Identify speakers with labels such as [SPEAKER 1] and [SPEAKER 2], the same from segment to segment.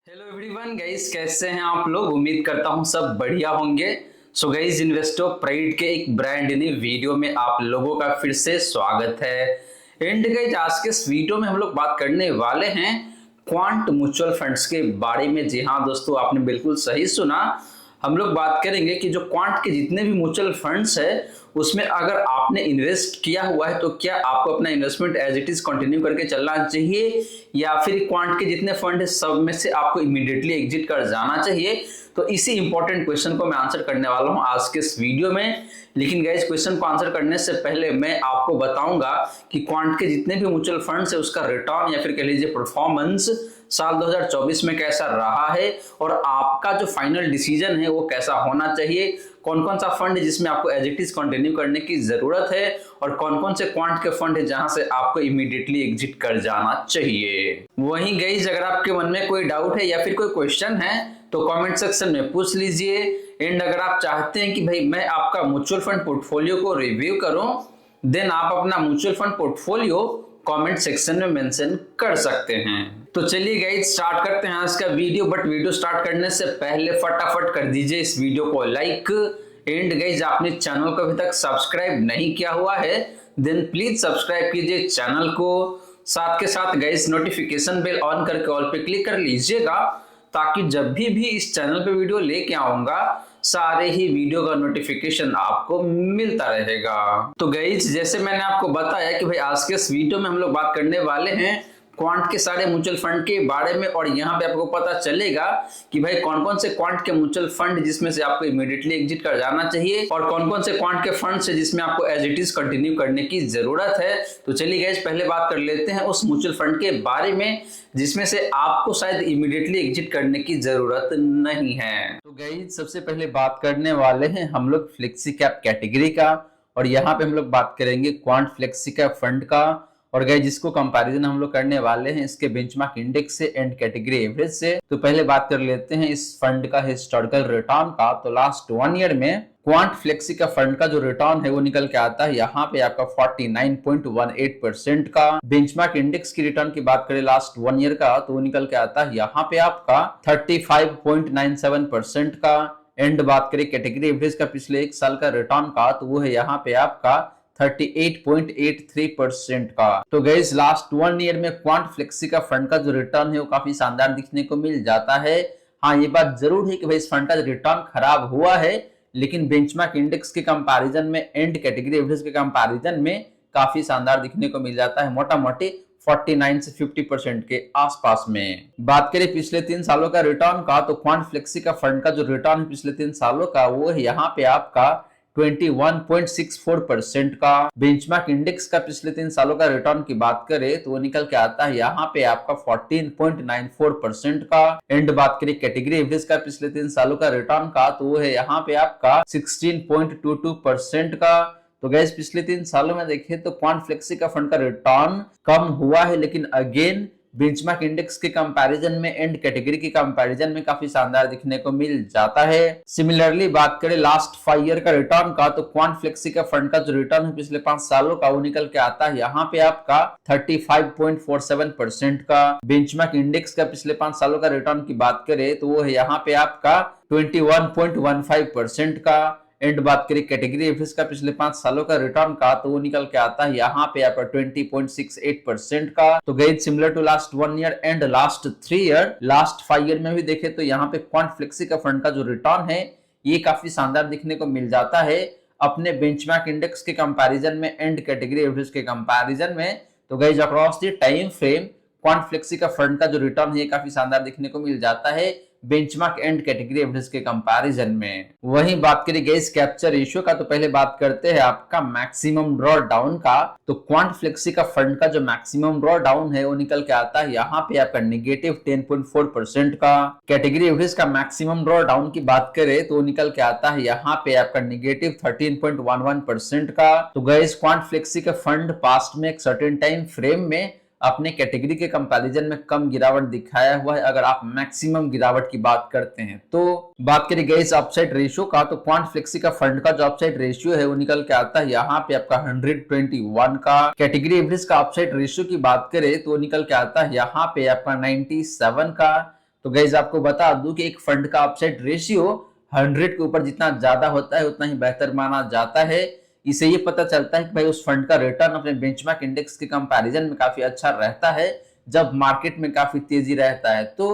[SPEAKER 1] Hello everyone guys, कैसे हैं आप लोग। उम्मीद करता हूं सब बढ़िया होंगे। सो गाइस, इन्वेस्टो प्राइड के एक ब्रांड न्यू वीडियो में आप लोगों का फिर से स्वागत है। एंड गाइस, आज के इस वीडियो में हम लोग बात करने वाले हैं क्वांट म्यूचुअल फंड्स के बारे में। जी हाँ दोस्तों, आपने बिल्कुल सही सुना। हम लोग बात करेंगे कि जो क्वांट के जितने भी म्यूचुअल फंड्स है उसमें अगर आपने इन्वेस्ट किया हुआ है तो क्या आपको अपना investment as it is continue करके चलना चाहिए या फिर क्वांट के जितने फंड है सब में से आपको इमीडिएटली एग्जिट कर जाना चाहिए। तो इसी इंपॉर्टेंट क्वेश्चन को मैं आंसर करने वाला हूं आज के इस वीडियो में। लेकिन गाइस, क्वेश्चन को आंसर करने से पहले मैं आपको बताऊंगा कि क्वांट के जितने भी म्यूचुअल फंड्स है उसका रिटर्न या फिर कह लीजिए परफॉर्मेंस साल 2024 में कैसा रहा है और आपका जो फाइनल डिसीजन है वो कैसा होना चाहिए। कौन कौन सा फंड है जिसमें आपको एज इट इज कंटिन्यू करने की जरूरत है और कौन कौन से क्वांट के फंड है जहां से आपको इमीडिएटली एग्जिट कर जाना चाहिए। वहीं गाइस, अगर आपके मन में कोई डाउट है या फिर कोई क्वेश्चन है तो कमेंट सेक्शन में पूछ लीजिए। एंड अगर आप चाहते हैं कि भाई मैं आपका म्यूचुअल फंड पोर्टफोलियो को रिव्यू करूं, देन आप अपना mutual fund portfolio comment section में मेंशन कर सकते हैं। तो चलिए गाइस, स्टार्ट करते हैं आज का वीडियो। बट वीडियो स्टार्ट करने से पहले फटाफट कर दीजिए इस वीडियो को लाइक। एंड गाइस, आपने चैनल को अभी तक सब्सक्राइब नहीं किया हुआ है देन प्लीज सब्सक्राइब कीजिए चैनल को। साथ के साथ गाइस, नोटिफिकेशन बेल ऑन करके ऑल पे क्लिक कर लीजिएगा ताकि जब भी इस चैनल पे वीडियो लेके आऊंगा सारे ही वीडियो का नोटिफिकेशन आपको मिलता रहेगा। तो गाइस, जैसे मैंने आपको बताया कि भाई आज के इस वीडियो में हम लोग बात करने वाले हैं क्वांट के सारे म्यूचुअल फंड के बारे में और यहाँ पे आपको पता चलेगा कि भाई कौन कौन से क्वांट के म्यूचुअल फंड जिसमें से आपको इमीडिएटली एग्जिट कर जाना चाहिए और कौन कौन से क्वांट के फंड से जिसमें आपको एज इट इज कंटिन्यू करने की जरूरत है। तो चलिए गाइस, पहले बात कर लेते हैं उस म्यूचुअल फंड के बारे में जिसमें से आपको शायद इमीडिएटली एग्जिट करने की जरूरत नहीं है। तो गाइस, सबसे पहले बात करने वाले हैं हम लोग फ्लेक्सी कैप कैटेगरी का और यहाँ पे हम लोग बात करेंगे क्वांट फ्लेक्सी कैप फंड का। और गाइस, जिसको कंपैरिजन हम लोग करने वाले हैं इसके बेंचमार्क इंडेक्स से एंड कैटेगरी एवरेज से। तो पहले बात कर लेते हैं इस फंड का हिस्टोरिकल रिटर्न का। तो लास्ट 1 ईयर में क्वांट फ्लेक्सी का फंड का जो रिटर्न है वो निकल के आता है यहाँ पे आपका 49.18% का। बेंचमार्क इंडेक्स की रिटर्न की बात करें लास्ट 1 ईयर का तो वो निकल के आता है यहाँ पे आपका 35.97% का। एंड बात करें कैटेगरी एवरेज का पिछले 1 साल का रिटर्न का तो वो है यहाँ पे आपका 38.83% का। तो गाइस, लास्ट 1 ईयर में क्वांट फ्लेक्सी का फंड का जो रिटर्न है वो काफी शानदार दिखने को मिल जाता है। हाँ, ये बात जरूर है कि भाई इस फंड का रिटर्न खराब हुआ है लेकिन बेंचमार्क इंडेक्स के कंपैरिजन में एंड कैटेगरी एवरेज के कंपैरिजन में काफी शानदार दिखने को मिल जाता है, मोटा मोटी 49 से 50% के आसपास में। बात करें पिछले 3 सालों का रिटर्न का तो क्वांट फ्लेक्सी का फंड का जो रिटर्न है पिछले 3 सालों का वो है यहाँ पे आपका 21.64% का। बेंचमार्क इंडेक्स का पिछले 3 सालों का रिटर्न की बात करें तो वो निकल के आता है यहाँ पे आपका 14.94% का। एंड बात करें कैटेगरी एवरेज का पिछले 3 सालों का रिटर्न का तो वो है यहाँ पे आपका 16.22% का। तो गैस, पिछले 3 सालों में देखें तो क्वांट फ्लेक्सी का फंड का रिटर्न कम हुआ है लेकिन अगेन बेंचमार्क इंडेक्स के कंपैरिजन में एंड कैटेगरी के कंपैरिजन में काफी शानदार दिखने को मिल जाता है। सिमिलरली बात करें लास्ट 5 ईयर का रिटर्न का तो क्वांट फ्लेक्सी का फंड का जो रिटर्न है पिछले 5 सालों का वो निकल के आता है यहाँ पे आपका 35.47% का। बेंचमार्क इंडेक्स का पिछले 5 सालों का रिटर्न की बात करें तो वो है यहाँ पे आपका 21.15% का। एंड बात करें कैटेगरी एवरेज का पिछले 5 सालों का रिटर्न का तो वो निकल के आता है यहाँ पे आपका 20.68% का। तो guys, similar to last 1 year and last 3 year, last 5 year में भी देखे तो यहाँ पे क्वांट फ्लेक्सी का फंड का जो रिटर्न है ये काफी शानदार दिखने को मिल जाता है अपने बेंचमार्क इंडेक्स के कंपैरिजन में एंड कैटेगरी एवरेज के कंपैरिजन में। तो guys, across the time frame quant flexi का फंड का जो रिटर्न है काफी शानदार दिखने को मिल जाता है बेंचमार्क एंड कैटेगरी एवरेज के कंपैरिजन में। वहीं बात करें गाइस कैप्चर रेशियो का तो पहले बात करते हैं आपका मैक्सिमम ड्रॉ डाउन का। तो क्वांट फ्लेक्सी का फंड का जो मैक्सिमम ड्रॉ डाउन है वो निकल के आता है यहाँ पे आपका -10.4% का। कैटेगरी एवरेज का मैक्सिमम ड्रॉ डाउन की बात करें तो निकल के आता है यहाँ पे आपका -13.11% का। तो गाइस, क्वांट फ्लेक्सी का फंड पास्ट में एक सर्टेन टाइम फ्रेम में अपने कैटेगरी के कंपैरिजन में कम गिरावट दिखाया हुआ है अगर आप मैक्सिमम गिरावट की बात करते हैं। तो बात करें गाइस अपसाइड रेशियो का तो क्वांट फ्लेक्सी का फंड का जो अपसाइड रेशियो है वो निकल के आता है यहाँ पे आपका 121 का। कैटेगरी एवरेज का अपसाइड रेशियो की बात करें तो निकल के आता है यहाँ पे आपका 97 का। तो गाइस आपको बता दूं कि एक फंड का अपसाइड रेशियो 100 के ऊपर जितना ज्यादा होता है उतना ही बेहतर माना जाता है। इसे ये पता चलता है कि भाई उस फंड का रिटर्न अपने बेंचमार्क इंडेक्स के कंपैरिजन में काफी अच्छा रहता है जब मार्केट में काफी तेजी रहता है। तो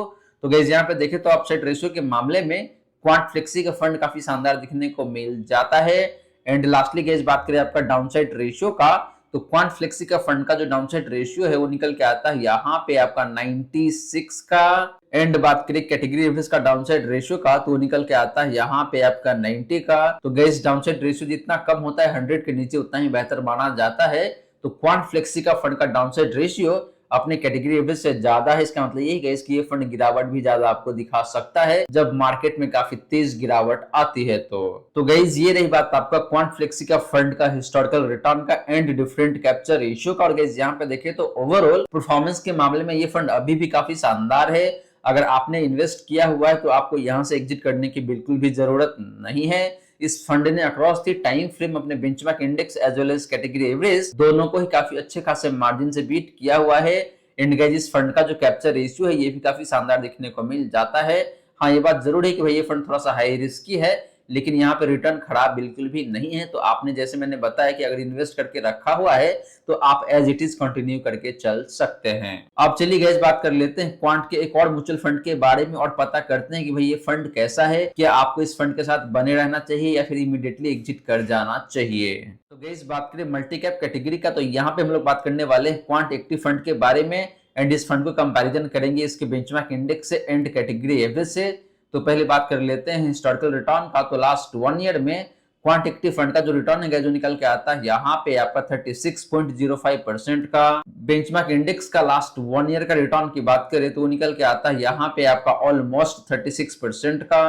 [SPEAKER 1] गाइस यहाँ पे देखें तो अपसाइड रेशियो के मामले में क्वांट फ्लेक्सी का फंड काफी शानदार दिखने को मिल जाता है। एंड लास्टली गाइस बात करें आपका डाउनसाइड रेशियो का, तो क्वांट फ्लेक्सी का फंड का जो डाउनसाइड रेशियो है वो निकल के आता है यहाँ पे आपका 96 का। एंड बात करें कैटेगरी एवरेज का डाउनसाइड रेशियो का, तो निकल के आता है यहाँ पे आपका 90 का। तो गाइस डाउनसाइड रेशियो जितना कम होता है 100 के नीचे उतना ही बेहतर माना जाता है। तो क्वांट फ्लेक्सी का फंड का डाउनसाइड रेशियो अपने कैटेगरी एवरेज से ज्यादा है। इसका मतलब यही है कि ये फंड गिरावट भी ज्यादा आपको दिखा सकता है जब मार्केट में काफी तेज गिरावट आती है। तो गाइस ये रही बात आपका क्वांट फ्लेक्सी का फंड का हिस्टोरिकल रिटर्न का एंड डिफरेंट कैप्चर रेशियो का। और गाइस यहाँ पे देखें तो ओवरऑल परफॉर्मेंस के मामले में ये फंड अभी भी काफी शानदार है। अगर आपने इन्वेस्ट किया हुआ है तो आपको यहाँ से एग्जिट करने की बिल्कुल भी जरूरत नहीं है। इस फंड ने अक्रॉस द टाइम फ्रेम अपने benchmark index as well as category average दोनों को ही काफी अच्छे खासे मार्जिन से बीट किया हुआ है। एंड गाइस इस फंड का जो कैप्चर रेशियो है ये भी काफी शानदार दिखने को मिल जाता है। हाँ ये बात जरूर है कि भाई ये फंड थोड़ा सा हाई रिस्की है, लेकिन यहाँ पे रिटर्न खराब बिल्कुल भी नहीं है। तो आपने जैसे मैंने बताया कि अगर इन्वेस्ट करके रखा हुआ है तो आप एज इट इज कंटिन्यू करके चल सकते हैं। अब चलिए गाइस बात कर लेते हैं क्वांट के एक और म्यूचुअल फंड के बारे में और पता करते हैं कि भाई ये फंड कैसा है, क्या आपको इस फंड के साथ बने रहना चाहिए या फिर इमीडिएटली एग्जिट कर जाना चाहिए। तो गाइस बात करें मल्टी कैप कैटेगरी का, तो यहाँ पे हम लोग बात करने वाले हैं क्वांट एक्टिव फंड के बारे में। एंड इस फंड को कंपैरिजन करेंगे इसके बेंचमार्क इंडेक्स से एंड कैटेगरी एवरेज से। तो पहले बात कर लेते हैं हिस्टोरिकल रिटर्न का। तो लास्ट 1 ईयर में क्वांट एक्टिव फंड का जो रिटर्न है जो निकल के आता है यहाँ पे आपका 36.05% का। बेंचमार्क इंडेक्स का लास्ट 1 ईयर का रिटर्न की बात करें तो निकल के आता है यहाँ पे आपका ऑलमोस्ट 36% का।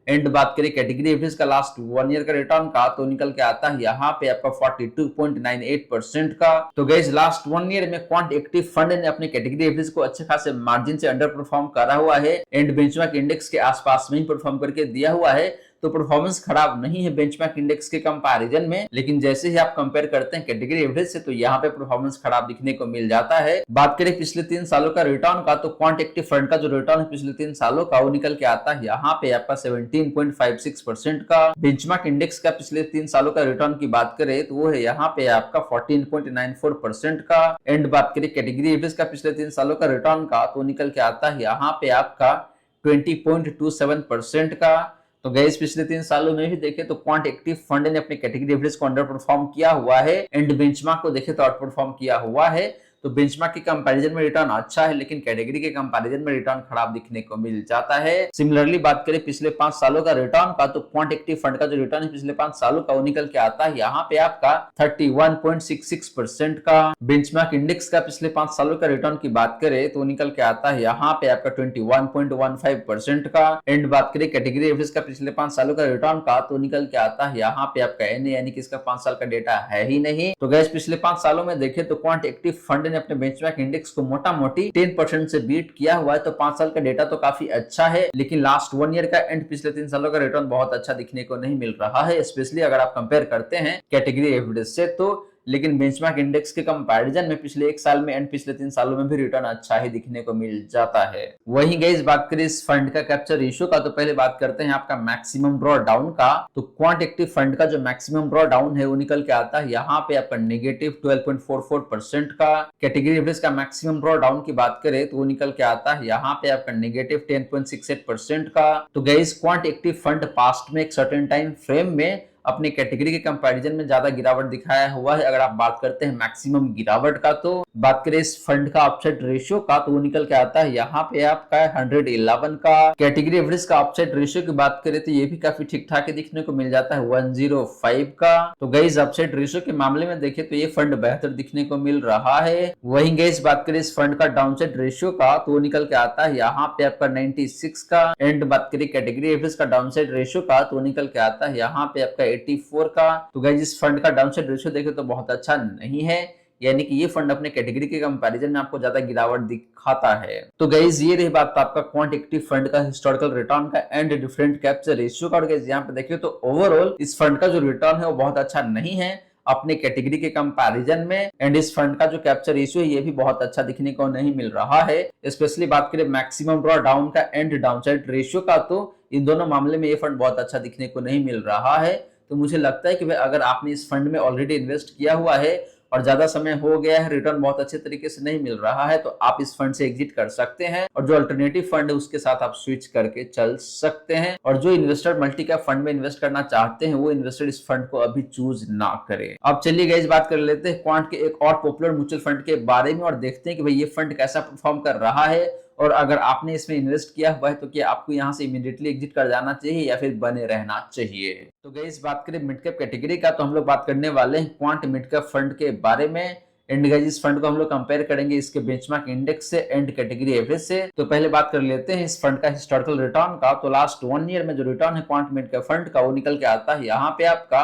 [SPEAKER 1] एंड बात करें कैटेगरी एवरेज का लास्ट 1 ईयर का रिटर्न का, तो निकल के आता है यहाँ पे आपका 42.98% का। तो गाइस लास्ट 1 ईयर में क्वांट एक्टिव फंड ने अपने कैटेगरी एवरेज को अच्छे खासे मार्जिन से अंडर परफॉर्म करा हुआ है एंड बेंचमार्क इंडेक्स के आसपास में ही परफॉर्म करके दिया हुआ है। तो परफॉर्मेंस खराब नहीं है बेंचमार्क इंडेक्स के कंपैरिजन में, लेकिन जैसे ही आप कंपेयर करते हैं कैटेगरी एवरेज से तो यहाँ पे परफॉर्मेंस खराब दिखने को मिल जाता है। बात करें पिछले 3 सालों का रिटर्न का, तो क्वांट एक्टिव फंड का जो रिटर्न है पिछले 3 सालों का वो निकल के आता है यहाँ पे आपका 17.56% का। बेंचमार्क इंडेक्स का पिछले 3 सालों का रिटर्न की बात करें तो वो है यहाँ पे आपका 14.94% का। एंड बात करें कैटेगरी एवरेज का पिछले 3 सालों का रिटर्न का, तो निकल के आता है यहाँ पे आपका 20.27% का। तो गाइस पिछले 3 सालों में भी देखे तो क्वांट एक्टिव फंड ने अपने कैटेगरी एवरेज को अंडर परफॉर्म किया हुआ है एंड बेंचमार्क को देखे तो आउट परफॉर्म किया हुआ है। तो बेंचमार्क के कंपैरिजन में रिटर्न अच्छा है, लेकिन कैटेगरी के कंपैरिजन में रिटर्न खराब दिखने को मिल जाता है। सिमिलरली बात करें पिछले 5 सालों का रिटर्न का, तो क्वांट एक्टिव फंड का जो रिटर्न है पिछले 5 सालों का वो निकल के आता है यहाँ पे आपका 31.66% का। बेंचमार्क इंडेक्स का पिछले 5 सालों का रिटर्न की बात करें तो निकल के आता है यहाँ पे आपका 21.15% का। एंड बात करें कैटेगरी एवरेज का पिछले 5 सालों का रिटर्न का, तो निकल के आता है यहाँ पे आपका एनए यानी कि इसका 5 साल का डेटा है ही नहीं। तो गाइस पिछले 5 सालों में देखें तो क्वांट एक्टिव फंड ने अपने बेंचमार्क इंडेक्स को मोटा मोटी 10% से बीट किया हुआ है। तो 5 साल का डेटा तो काफी अच्छा है, लेकिन लास्ट 1 ईयर का एंड पिछले 3 सालों का रिटर्न बहुत अच्छा दिखने को नहीं मिल रहा है, स्पेशली अगर आप कंपेयर करते हैं कैटेगरी एवरेज से। तो लेकिन बेंचमार्क इंडेक्स के कंपैरिजन में पिछले 1 साल में एंड पिछले 3 सालों में भी रिटर्न अच्छा ही दिखने को मिल जाता है। वहीं गाइस बात करें इस फंड का कैप्चर रेशियो का, तो पहले बात करते हैं आपका मैक्सिमम ड्रॉ डाउन का। तो क्वांट एक्टिव फंड का जो मैक्सिमम ड्रॉ डाउन है वो निकल के आता है यहाँ पे आपका -12.44% का। कैटेगरी एवरेज का मैक्सिमम ड्रॉ डाउन की बात करें तो वो निकल के आता है यहाँ पे आपका -10.68% का। तो guys quant active fund past में एक सर्टेन टाइम फ्रेम में अपनी कैटेगरी के कंपैरिजन में ज्यादा गिरावट दिखाया हुआ है। अगर आप बात करते हैं मैक्सिमम गिरावट का, तो बात करें इस फंड का अपसाइड रेशियो का, तो वो निकल के आता है यहाँ पे आपका 111 का। कैटेगरी एवरेज का अपसाइड रेशियो की बात करें तो ये भी काफी ठीक ठाक दिखने को मिल जाता है 105 का। तो गाइस अपसाइड रेशियो के मामले में देखें तो ये फंड बेहतर दिखने को मिल रहा है। वहीं गाइस बात करें इस फंड का डाउनसाइड रेशियो का, तो वो निकल के आता है यहाँ पे आपका 96 का। एंड बात करें कैटेगरी एवरेज का डाउनसाइड रेशियो का, तो निकल के आता है यहाँ पे आपका 84 का। तो गाइस इस फंड का डाउनसाइड रेशियो देखें तो बहुत अच्छा नहीं है, यानी कि ये फंड अपने कैटेगरी के कंपैरिजन में आपको ज्यादा गिरावट दिखाता है। तो गाइस ये रही बात आपका क्वांट एक्टिव फंड का हिस्टोरिकल रिटर्न का एंड डिफरेंट कैप्चर रेशियो का। और गाइस यहाँ पे देखिए तो ओवरऑल इस फंड का जो रिटर्न है वो बहुत अच्छा नहीं है। अपने कैटेगरी के कंपैरिजन में। एंड इस फंड का जो कैप्चर रेशियो है ये भी बहुत अच्छा दिखने को नहीं मिल रहा है। स्पेशली बात करें मैक्सिमम ड्रॉ डाउन का एंड डाउनसाइड रेशियो का, तो इन दोनों मामले में ये फंड बहुत अच्छा दिखने को नहीं मिल रहा है। तो मुझे लगता है कि भाई अगर आपने इस फंड में ऑलरेडी इन्वेस्ट किया हुआ है और ज्यादा समय हो गया है, रिटर्न बहुत अच्छे तरीके से नहीं मिल रहा है, तो आप इस फंड से एग्जिट कर सकते हैं और जो अल्टरनेटिव फंड है उसके साथ आप स्विच करके चल सकते हैं। और जो इन्वेस्टर मल्टी कैप फंड में इन्वेस्ट करना चाहते हैं वो इन्वेस्टर इस फंड को अभी चूज ना करें। अब चलिए गाइस बात कर लेते हैं क्वांट के एक और पॉपुलर म्यूचुअल फंड के बारे में और देखते हैं कि भाई ये फंड कैसा परफॉर्म कर रहा है और अगर आपने इसमें इन्वेस्ट किया हुआ है तो क्या आपको यहाँ से इमीडिएटली एग्जिट कर जाना चाहिए या फिर बने रहना चाहिए। तो गाइस बात करें मिड कैप कैटेगरी का, तो हम लोग बात करने वाले हैं क्वांट मिड कैप फंड के बारे में। एंड गाइस इस फंड को हम लोग कंपेयर करेंगे इसके बेंचमार्क इंडेक्स से एंड कैटेगरी एवरेज से। तो पहले बात कर लेते हैं इस फंड का हिस्टोरिकल रिटर्न का। तो लास्ट 1 ईयर में जो रिटर्न है क्वांट मिड कैप फंड का वो निकल के आता है यहाँ पे आपका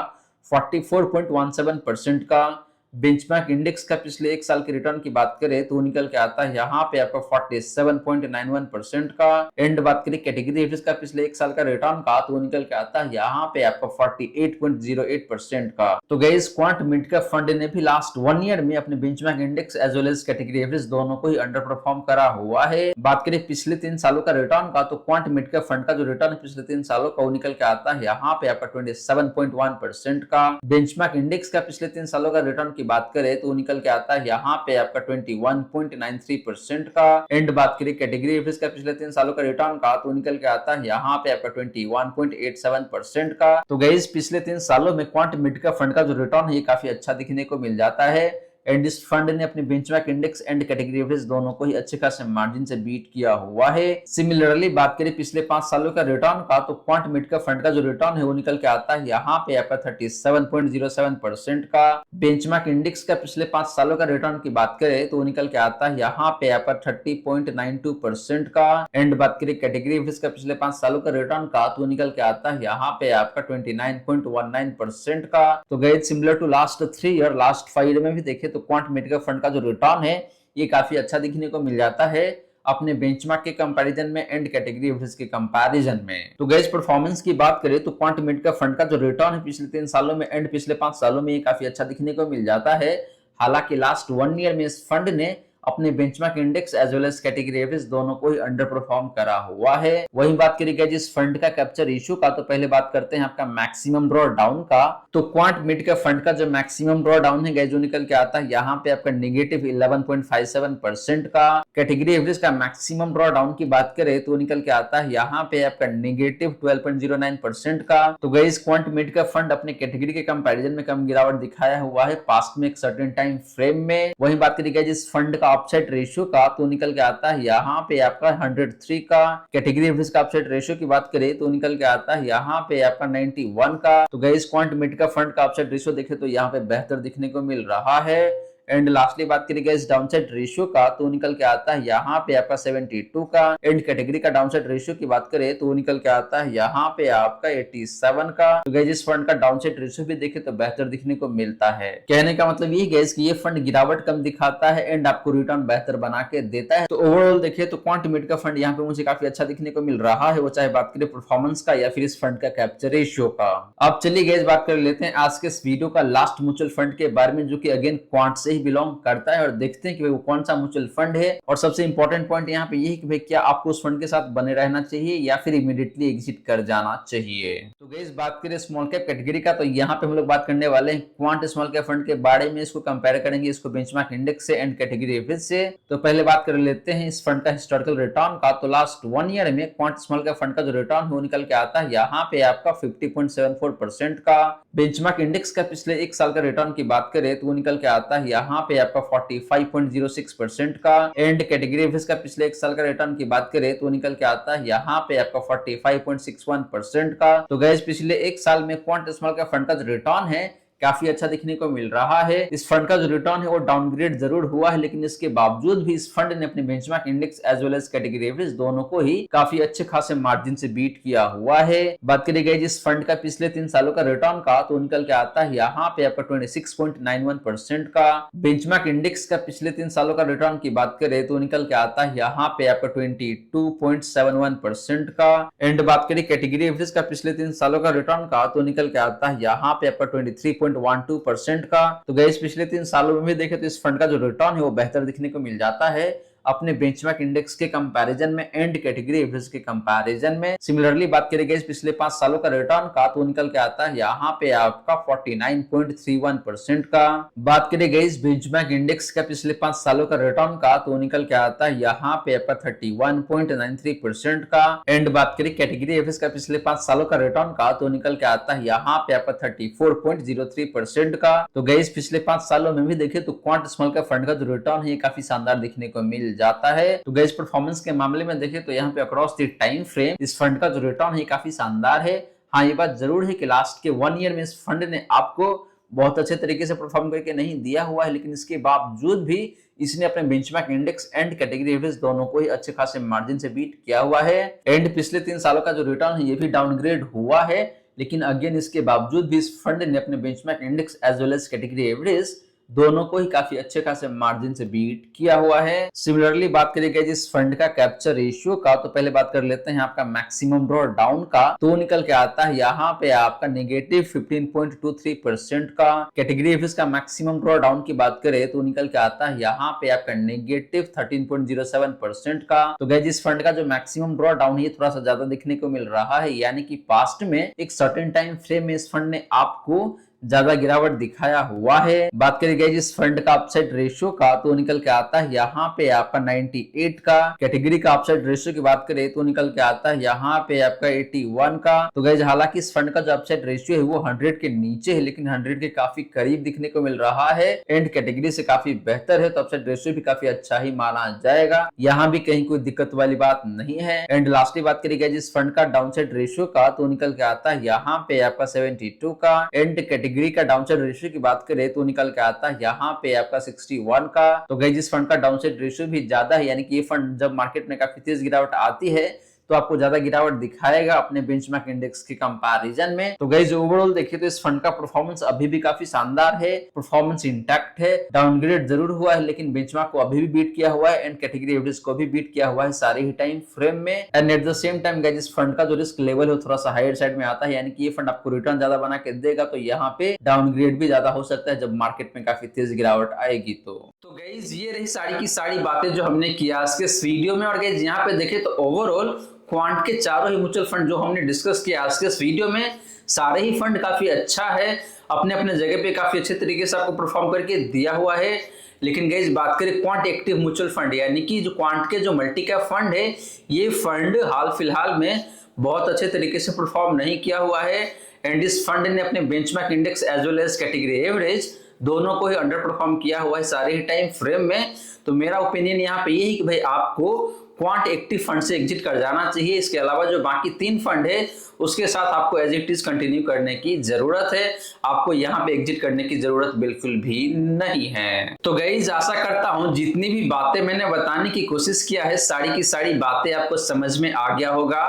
[SPEAKER 1] 44.17% का। बेंचमार्क इंडेक्स का पिछले एक साल के रिटर्न की बात करें तो निकल के आता है यहाँ पे आपका 47.91% का। एंड बात करें कैटेगरी एवरेज का पिछले एक साल का रिटर्न का तो निकल के आता है यहाँ पे आपका 48.08% का। तो guys quant mid cap fund ने भी लास्ट 1 ईयर में अपने benchmark index as well as category average दोनों को ही अंडर परफॉर्म करा हुआ है। बात करें पिछले 3 सालों का रिटर्न का, तो क्वांट मिड कैप फंड का जो रिटर्न है पिछले 3 सालों का वो निकल के आता है यहाँ पे आपका 27.1% का। बेंचमार्क इंडेक्स का पिछले 3 सालों का रिटर्न बात करें तो निकल के आता है यहाँ पे आपका 21.93% का। एंड बात करें कैटेगरी एवरेज का पिछले 3 सालों का रिटर्न का तो निकल के आता है यहाँ पे आपका 21.87% का। तो गाइस पिछले 3 सालों में क्वांट मिड कैप फंड का जो रिटर्न है ये काफी अच्छा दिखने को मिल जाता है। एंड इस फंड ने अपने benchmark index and category average दोनों को ही अच्छे खासे मार्जिन से बीट किया हुआ है। सिमिलरली बात करें पिछले 5 सालों का रिटर्न का, तो क्वांट मिड कैप फंड का जो रिटर्न है वो निकल के आता है यहाँ पे आपका 37.07% का। बेंचमार्क इंडेक्स का पिछले 5 सालों का रिटर्न की बात करें तो निकल के आता है यहाँ पे आपका 30.92% का। एंड बात करें कैटेगरी एवरेज का पिछले 5 सालों का रिटर्न का तो निकल के आता है यहाँ पे आपका 29.19% का। तो guys similar to last 3 year, last 5 year में भी देखे तो क्वांट मिड कैप फंड का जो रिटर्न है ये काफी अच्छा दिखने को मिल जाता है अपने बेंचमार्क के कंपैरिजन में एंड कैटेगरी एवरेज के कंपैरिजन में। तो गाइस परफॉर्मेंस की बात करें तो क्वांट मिड कैप फंड का जो रिटर्न है पिछले 3 सालों में एंड पिछले 5 सालों में ये काफी अच्छा दिखने को मिल जाता है। हालांकि लास्ट 1 ईयर में इस फंड ने अपने benchmark index as well as category average दोनों को ही अंडर परफॉर्म करा हुआ है। वही बात करेंगे जिस फंड का कैप्चर इशू का, तो पहले बात करते हैं आपका मैक्सिमम ड्रॉ डाउन का। तो क्वांट मिड कैप फंड का जो मैक्सिमम ड्रॉ डाउन है जो निकल के आता है यहाँ पे आपका नेगेटिव 11.57% का। कैटेगरी एवरेज का मैक्सिमम ड्रॉ डाउन की बात करें तो निकल के आता है यहाँ पे आपका नेगेटिव 12.09% का। तो guys quant mid cap fund अपने कैटेगरी के कंपैरिजन में कम गिरावट दिखाया हुआ है पास्ट में एक सर्टेन टाइम फ्रेम में। वही बात करेंगे जिस फंड का अपसाइड रेशियो का, तो निकल के आता है यहाँ पे आपका 103 का। कैटेगरी एवरेज का अपसाइड रेशियो की बात करें तो निकल के आता है यहाँ पे आपका 91 का। तो गाइस क्वांट मिड का फंड का अपसाइड रेशियो देखे तो यहाँ पे बेहतर दिखने को मिल रहा है। एंड लास्टली बात करेंगे इस डाउनसाइड रेशियो का, तो निकल के आता है यहाँ पे आपका 72 का। एंड कैटेगरी का डाउनसाइड रेशियो की बात करें तो निकल के आता है यहाँ पे आपका 87 का। तो गाइस इस फंड का डाउनसाइड रेशियो भी देखे तो बेहतर दिखने को मिलता है। कहने का मतलब ये गाइस कि ये फंड गिरावट कम दिखाता है एंड आपको रिटर्न बेहतर बना के देता है। तो ओवरऑल देखिए तो क्वांट मिड का फंड यहाँ पे मुझे काफी अच्छा दिखने को मिल रहा है, वो चाहे बात करें परफॉर्मेंस का या फिर इस फंड का कैप्चर रेशियो का। अब चलिए गाइस बात कर लेते हैं आज के इस वीडियो का लास्ट म्यूचुअल फंड के बारे में, जो कि अगेन क्वांट से ही बिलोंग करता है, और देखते हैं कि वो कौन सा म्यूचुअल फंड है। और सबसे इंपॉर्टेंट पॉइंट यहाँ पे ये है कि भाई क्या आपको उस फंड के साथ बने रहना चाहिए या फिर इमीडिएटली एग्जिट कर जाना चाहिए। तो गाइस बात करें स्मॉल कैप कैटेगरी का, तो यहाँ पे हम लोग बात करने वाले हैं क्वांट स्मॉल कैप फंड के बारे में। इसको कंपेयर करेंगे इसको बेंचमार्क इंडेक्स से एंड कैटेगरी एवरेज से। तो पहले बात कर लेते हैं इस फंड का हिस्टोरिकल रिटर्न का। तो लास्ट 1 ईयर में क्वांट स्मॉल कैप फंड का जो रिटर्न है वो निकल के आता है यहाँ पे आपका 50.74% का। बेंचमार्क इंडेक्स का पिछले एक साल का रिटर्न की बात करें तो वो निकल के आता है यहाँ पे आपका 45.06% का। एंड कैटेगरी एवरेज का पिछले एक साल का रिटर्न की बात करें तो निकल के आता है यहाँ पे आपका 45.61% का। तो गाइस पिछले एक साल में क्वांट स्मॉल कैप फंड का जो रिटर्न है काफी अच्छा दिखने को मिल रहा है। इस फंड का जो रिटर्न है वो डाउनग्रेड जरूर हुआ है, लेकिन इसके बावजूद भी इस फंड ने अपने benchmark index as well as category average दोनों को ही काफी अच्छे खासे मार्जिन से बीट किया हुआ है। बात करी गई जिस फंड का पिछले 3 सालों का रिटर्न का, तो निकल के आता है यहाँ पे आपका 26.91% का। बेंचमार्क इंडेक्स का पिछले 3 सालों का रिटर्न की बात करें तो निकल के आता है यहाँ पे आपका 22.71% का। एंड बात करें कैटेगरी एवरेज का पिछले 3 सालों का रिटर्न का, तो निकल के आता है यहाँ पे आपका 13.12% का। तो गाइस पिछले 3 सालों में भी देखें तो इस फंड का जो रिटर्न है वो बेहतर दिखने को मिल जाता है अपने बेंचमार्क इंडेक्स के कंपैरिजन में एंड कैटेगरी एवरेज के कंपैरिजन में। सिमिलरली बात करें गाइस पिछले 5 सालों का रिटर्न का तो निकल के आता है यहाँ पे आपका 49.31% का। बात करें गाइस बेंचमार्क इंडेक्स का पिछले 5 सालों का रिटर्न का तो निकल के आता है यहाँ पे आपका 31.93% का। एंड बात करें कैटेगरी एवरेज का पिछले 5 सालों का रिटर्न का तो निकल के आता है यहाँ पे आपका 34.03% का। तो गाइस पिछले 5 सालों में भी देखें तो क्वांट स्मॉल कैप फंड का जो रिटर्न है काफी शानदार दिखने को मिल जाता है। तो गाइस परफॉर्मेंस के मामले में देखें तो यहाँ पे अक्रॉस द टाइम फ्रेम इस फंड का जो रिटर्न है काफी शानदार है। हाँ ये बात जरूर है कि लास्ट के 1 ईयर में इस फंड ने आपको बहुत अच्छे तरीके से परफॉर्म करके नहीं दिया हुआ है, लेकिन इसके बावजूद भी इसने अपने benchmark index and category average दोनों को ही अच्छे खासे मार्जिन से बीट किया हुआ है। एंड पिछले 3 सालों का जो रिटर्न है ये भी डाउनग्रेड हुआ है, लेकिन अगेन इसके बावजूद भी इस फंड ने अपने benchmark index as well as category average दोनों को ही काफी अच्छे खासे मार्जिन से बीट किया हुआ है। सिमिलरली बात करेंगे जिस फंड का कैप्चर रेशियो का तो पहले बात कर लेते हैं आपका मैक्सिमम ड्रॉ डाउन का तो निकल के आता है यहाँ पे आपका नेगेटिव 15.23% का। कैटेगरी एवरेज का मैक्सिमम ड्रॉ डाउन की बात करें तो निकल के आता है यहाँ पे आपका नेगेटिव 13.07% का। तो गाइस इस फंड का जो मैक्सिमम ड्रॉ डाउन है थोड़ा सा ज्यादा दिखने को मिल रहा है, यानी कि पास्ट में एक सर्टेन टाइम फ्रेम में इस फंड ने आपको ज्यादा गिरावट दिखाया हुआ है। बात करेंगे जिस फंड का अपसाइड रेशियो का तो निकल के आता है यहाँ पे आपका 98 का। कैटेगरी का अपसाइड रेशियो की बात करें तो निकल के आता है यहाँ पे आपका 81 का। तो गाइस हालांकि इस फंड का जो अपसाइड रेशियो है वो 100 के नीचे है, लेकिन 100 के काफी करीब दिखने को मिल रहा है। एंड कैटेगरी से काफी बेहतर है, तो अपसाइड रेशियो भी काफी अच्छा ही माना जाएगा, यहाँ भी कहीं कोई दिक्कत वाली बात नहीं है। एंड लास्टली बात करेंगे जिस फंड का डाउनसाइड रेशियो का तो निकल के आता है यहाँ पे आपका 72 का। एंड कैटेगरी का डाउनसाइड रेशियो की बात करें तो निकल के आता है यहाँ पे आपका 61 का। तो गाइस इस फंड का डाउनसाइड रेशियो भी ज्यादा है, यानी कि ये फंड जब मार्केट में काफी तेज गिरावट आती है तो आपको ज्यादा गिरावट दिखाएगा अपने बेंचमार्क इंडेक्स के कंपैरिजन में। तो गाइस ओवरऑल देखिए तो इस फंड का परफॉर्मेंस अभी भी काफी शानदार है, परफॉर्मेंस इंटैक्ट है। डाउनग्रेड जरूर हुआ है लेकिन बेंचमार्क को अभी भी बीट किया हुआ है एंड कैटेगरी एवरेज को भी बीट किया हुआ है सारे ही टाइम फ्रेम में। And at the same time guys इस फंड का जो रिस्क लेवल है थोड़ा सा हायर साइड में आता है, यानी कि ये फंड आपको रिटर्न ज्यादा बना के देगा तो यहाँ पे डाउनग्रेड भी ज्यादा हो सकता है जब मार्केट में काफी तेज गिरावट आएगी। तो गाइस ये रही सारी की सारी बातें जो हमने किया आज के इस वीडियो में। और गाइस यहाँ पे देखें तो ओवरऑल क्वांट के चारों ही म्यूचुअल फंड जो हमने डिस्कस किया आज के इस वीडियो में, सारे ही फंड काफी अच्छा है, अपने अपने जगह पे काफी अच्छे तरीके से आपको परफॉर्म करके दिया हुआ है। लेकिन गाइस बात करें क्वांट एक्टिव म्यूचुअल फंड यानी कि जो क्वांट के जो मल्टी कैप फंड है, ये फंड हाल फिलहाल में बहुत अच्छे तरीके से परफॉर्म नहीं किया हुआ है। एंड इस फंड ने अपने benchmark index as well as category average दोनों को ही अंडर परफॉर्म किया हुआ है सारे ही टाइम फ्रेम में। तो मेरा ओपिनियन यहाँ पे ये है कि भाई आपको क्वांट एक्टिव फंड से एग्जिट कर जाना चाहिए। इसके अलावा जो बाकी 3 फंड है उसके साथ आपको एज इट इज कंटिन्यू करने की जरूरत है, आपको यहाँ पे एग्जिट करने की जरूरत बिल्कुल भी नहीं है। तो गाइस आशा करता हूँ जितनी भी बातें मैंने बताने की कोशिश किया है सारी की सारी बातें आपको समझ में आ गया होगा।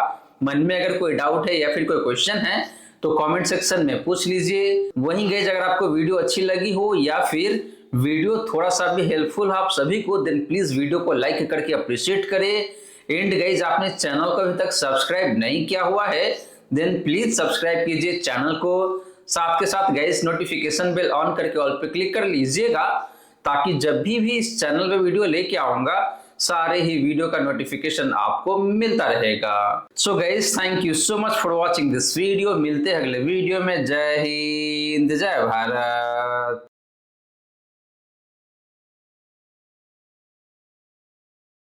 [SPEAKER 1] मन में अगर कोई डाउट है या फिर कोई क्वेश्चन है तो कमेंट सेक्शन में पूछ लीजिए। वहीं गाइस अगर आपको वीडियो अच्छी लगी हो या फिर वीडियो थोड़ा सा भी हेल्पफुल है आप सभी को, देन प्लीज वीडियो को लाइक करके अप्रिशिएट करें। एंड गाइस आपने चैनल को अभी तक सब्सक्राइब नहीं किया हुआ है देन प्लीज सब्सक्राइब कीजिए चैनल को। साथ के साथ गाइस नोटिफिकेशन बेल ऑन करके ऑल पे क्लिक कर लीजिएगा, ताकि जब भी इस चैनल पे वीडियो लेके आऊंगा सारे ही वीडियो का नोटिफिकेशन आपको मिलता रहेगा। So guys thank you so much for watching this video. मिलते हैं अगले वीडियो में। जय हिंद जय भारत।